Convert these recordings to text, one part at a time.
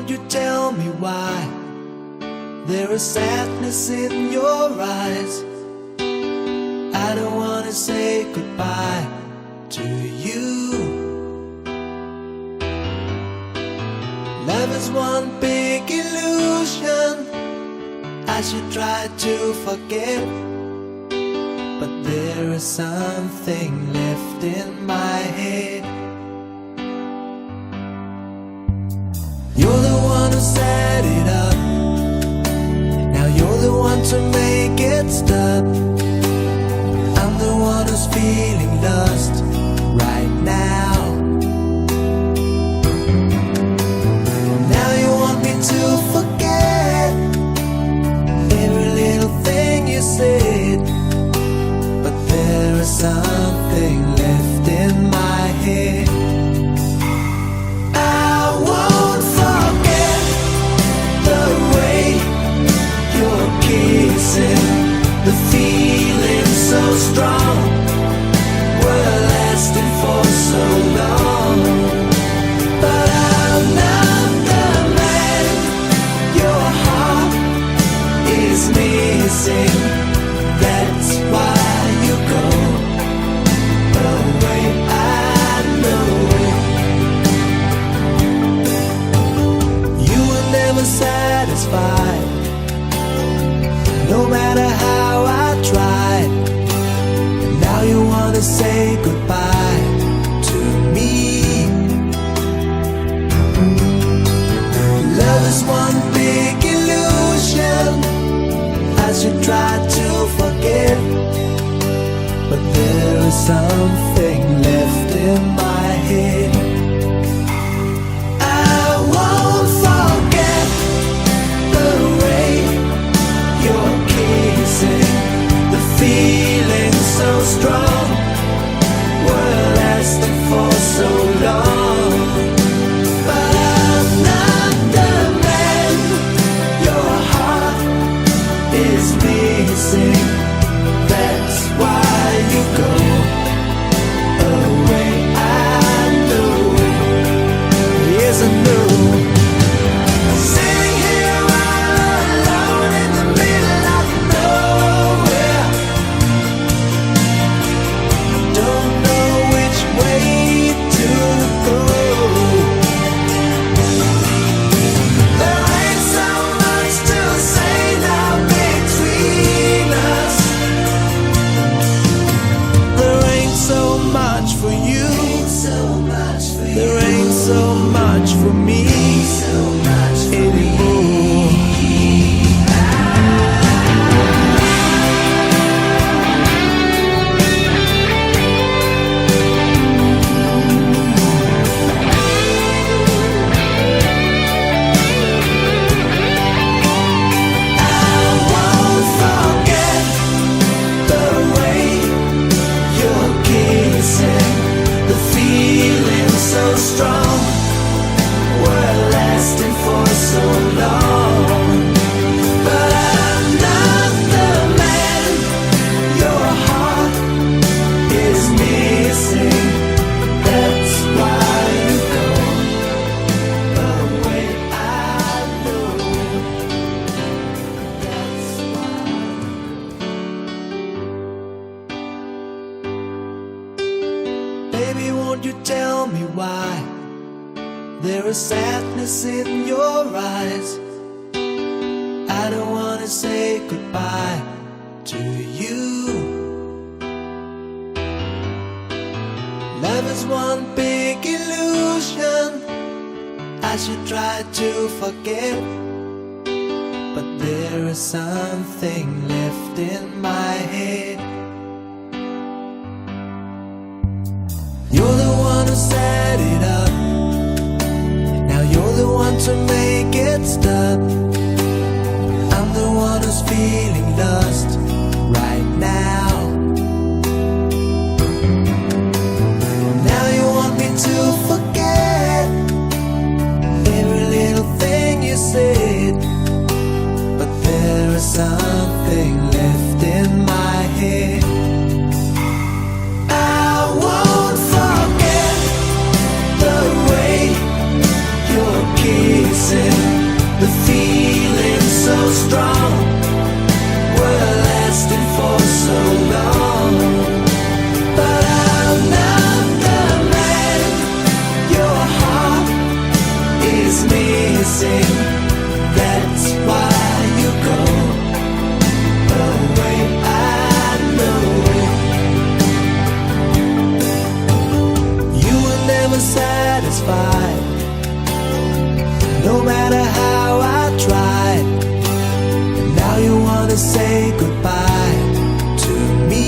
won't you tell me why there is sadness in your eyes? I don't wanna say goodbye to you. Love is one big illusion I should try to forget, but there is something left in my head. You're the one who set it up, now you're the one to make it stop. I'm the one who's feeling lost right now. Now you want me to forget every little thing you said, but there is something left in my head. I won't forget the way you're kissing, the feeling so strong, we're lasting for so long. But I'm not the man your heart is missing. That's why you go away, I know. You were never satisfied, no matter how I tried. And now you wanna say goodbye to me. Love is one big illusion I should try to forget, but there is something left in my head. I won't forget the way you're kissing, the feeling so strong, we're lasting for so long. But I'm not the man your heart is missing. That's why you go away, I know. Yes, I know. Sitting here all alone in the middle of nowhere, don't know which way to go. There ain't so much to say now between us. There ain't so much for you, there ain't so much for me anymore. I won't forget the way you're kissing, the feeling so strong, we're lasting for so long. But I'm not the man your heart is missing. That's why you go away, I know. That's why. Baby, won't you tell me why there is sadness in your eyes? I don't wanna say goodbye to you. Love is one big illusion I should try to forget, but there is something left in my head. You're the one who set it up, now you're the one to make it stop. I'm the one who's feeling lost right now. Now you want me to forget every little thing you said, but there is something left in my head. I won't forget the way you're kissing, goodbye to me.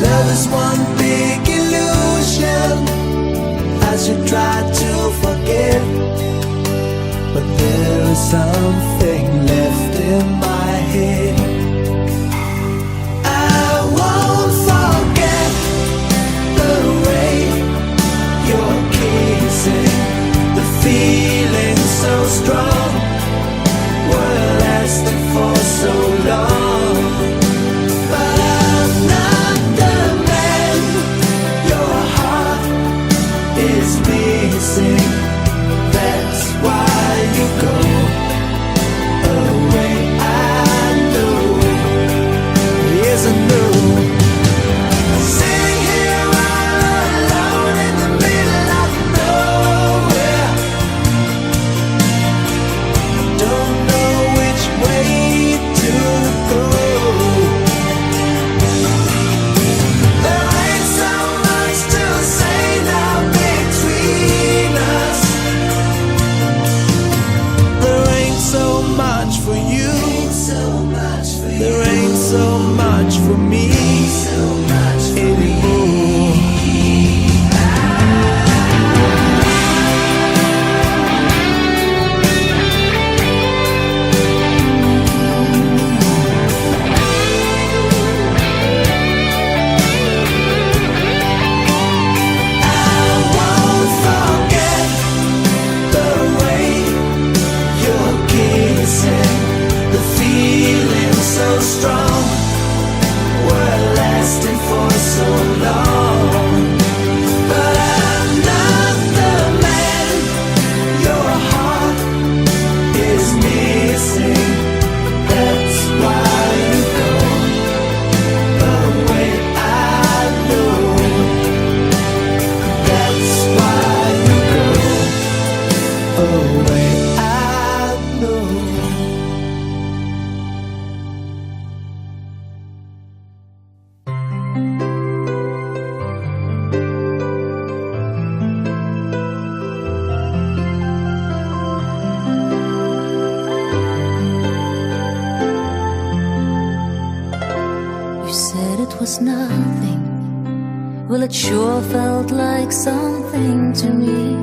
Love is one big illusion as you try to forget, but there is something left in my head. I won't forget the way you're kissing, the feeling so strong, we're lasting for so long. But I'm not the man your heart is missing. That's why you go away. I know, yes I know. Sitting here all alone in the middle of nowhere, don't know which way to go. There ain't so much to say now between us. There ain't so much for you. There ain't so much for me anymore. I won't forget the way you're kissing, the feeling so strong, we're lasting for so long. But I'm not the man your heart is missing. That's why you go away. I know. That's why you go away. I know. You said it was nothing. Well, it sure felt like something to me.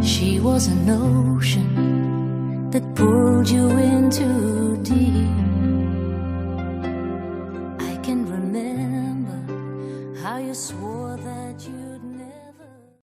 She was an ocean that pulled you into